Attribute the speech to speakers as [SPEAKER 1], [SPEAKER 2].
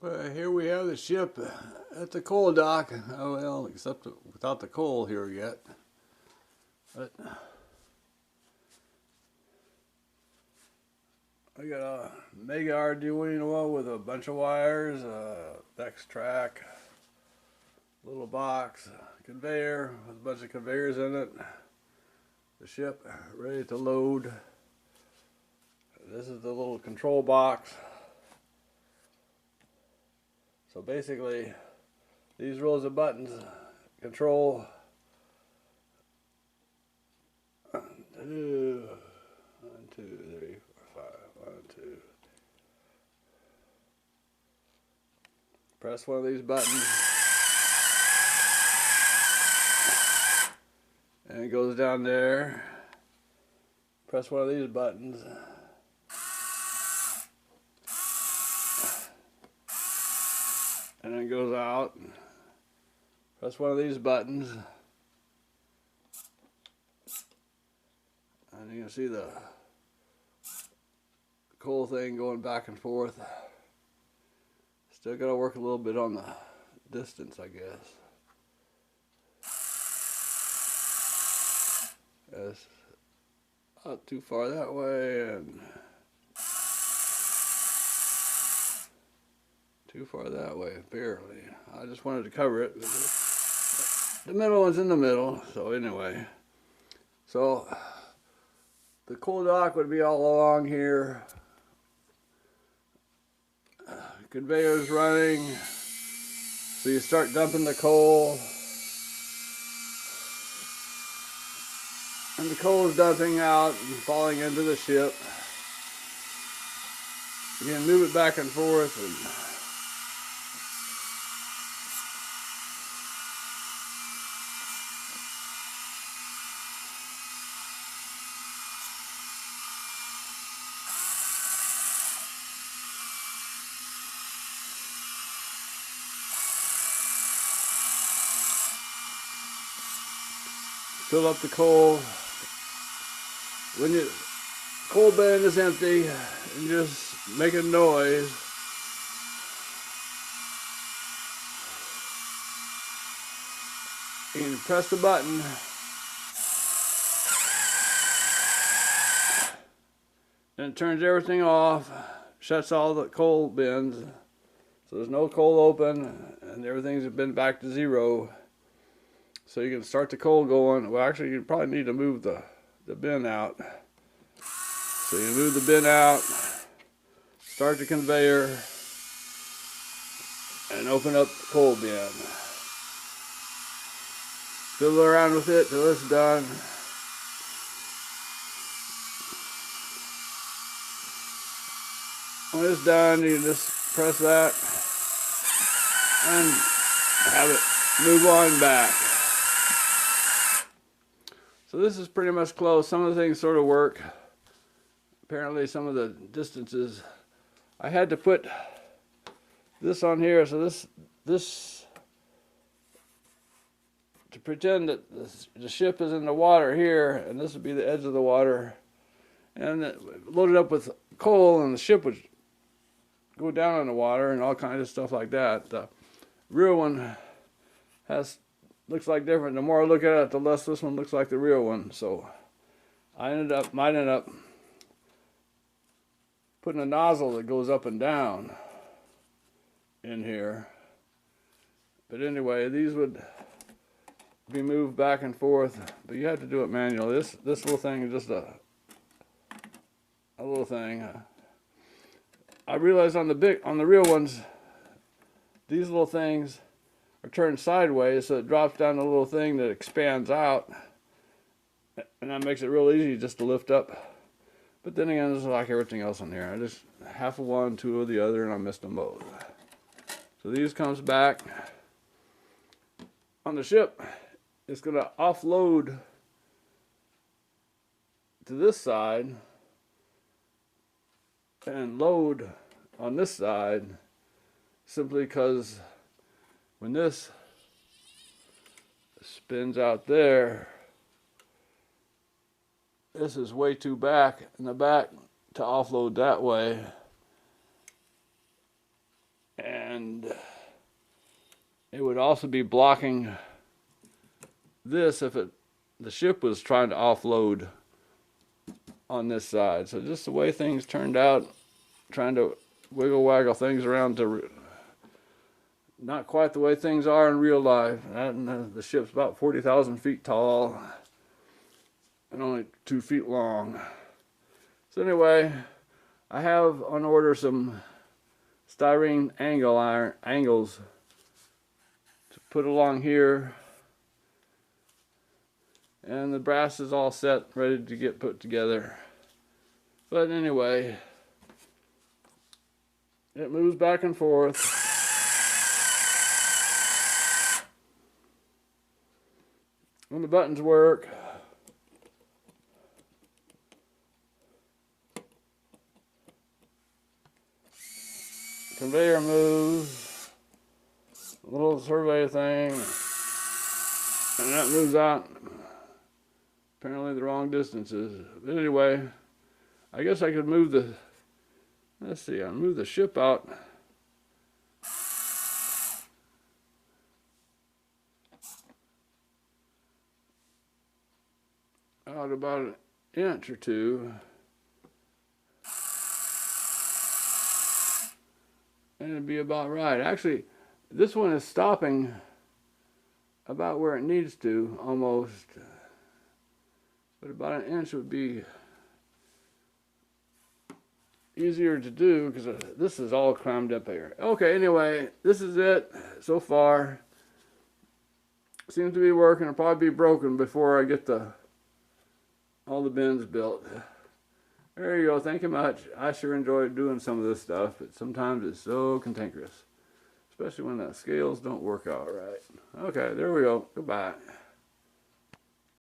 [SPEAKER 1] Well, here we have the ship at the coal dock. Oh, well, except without the coal here yet. But I got a mega Arduino with a bunch of wires, a Vex track, little box, conveyor with a bunch of conveyors in it. The ship ready to load. This is the little control box. So basically, these rows of buttons control 1, 2, 3, 4, 5, 1, 2. Press one of these buttons, and it goes down there. Press one of these buttons, and then it goes out. Press one of these buttons, and you can see the coal thing going back and forth. Still got to work a little bit on the distance, I guess. It's not too far that way, and too far that way, barely. I just wanted to cover it. The middle one's in the middle, so anyway. So the coal dock would be all along here. Conveyors running. So you start dumping the coal. And the coal is dumping out and falling into the ship. You can move it back and forth and fill up the coal. When your coal bin is empty and just making noise, you can press the button and it turns everything off, shuts all the coal bins, so there's no coal open and everything's been back to zero. So you can start the coal going. Well, actually, you probably need to move the bin out. So you move the bin out, start the conveyor, and open up the coal bin. Fiddle around with it till it's done. When it's done, you just press that and have it move on back. So this is pretty much close. Some of the things sort of work. Apparently some of the distances. I had to put this on here, so this to pretend that the ship is in the water here, and this would be the edge of the water, and loaded up with coal, and the ship would go down in the water and all kinds of stuff like that. The real one looks like different. The more I look at it, the less this one looks like the real one. So I might end up putting a nozzle that goes up and down in here. But anyway, these would be moved back and forth, but you have to do it manually. This little thing is just a little thing. I realized on the real ones, these little things are turned sideways, so it drops down a little thing that expands out, and that makes it real easy just to lift up. But then again, it's like everything else on here. I just half of one, two of the other, and I missed them both. So these comes back on the ship. It's going to offload to this side and load on this side, simply because when this spins out there, this is way too back in the back to offload that way. And And it would also be blocking this if the ship was trying to offload on this side. So just the way things turned out, trying to wiggle waggle things around to not quite the way things are in real life. And the ship's about 40,000 feet tall and only 2 feet long. So anyway, I have on order some styrene angles to put along here, and the brass is all set, ready to get put together. But anyway, it moves back and forth. When the buttons work, conveyor moves, a little survey thing, and that moves out apparently the wrong distances. But anyway, I guess I could move the, let's see, I'll move the ship out about an inch or two, and it'd be about right. Actually, this one is stopping about where it needs to, almost, but about an inch would be easier to do because this is all crammed up here. Okay, anyway, this is it so far. Seems to be working. It'll probably be broken before I get all the bins built. There you go. Thank you much. I sure enjoy doing some of this stuff, but sometimes it's so cantankerous, especially when the scales don't work out right. Okay, there we go. Goodbye.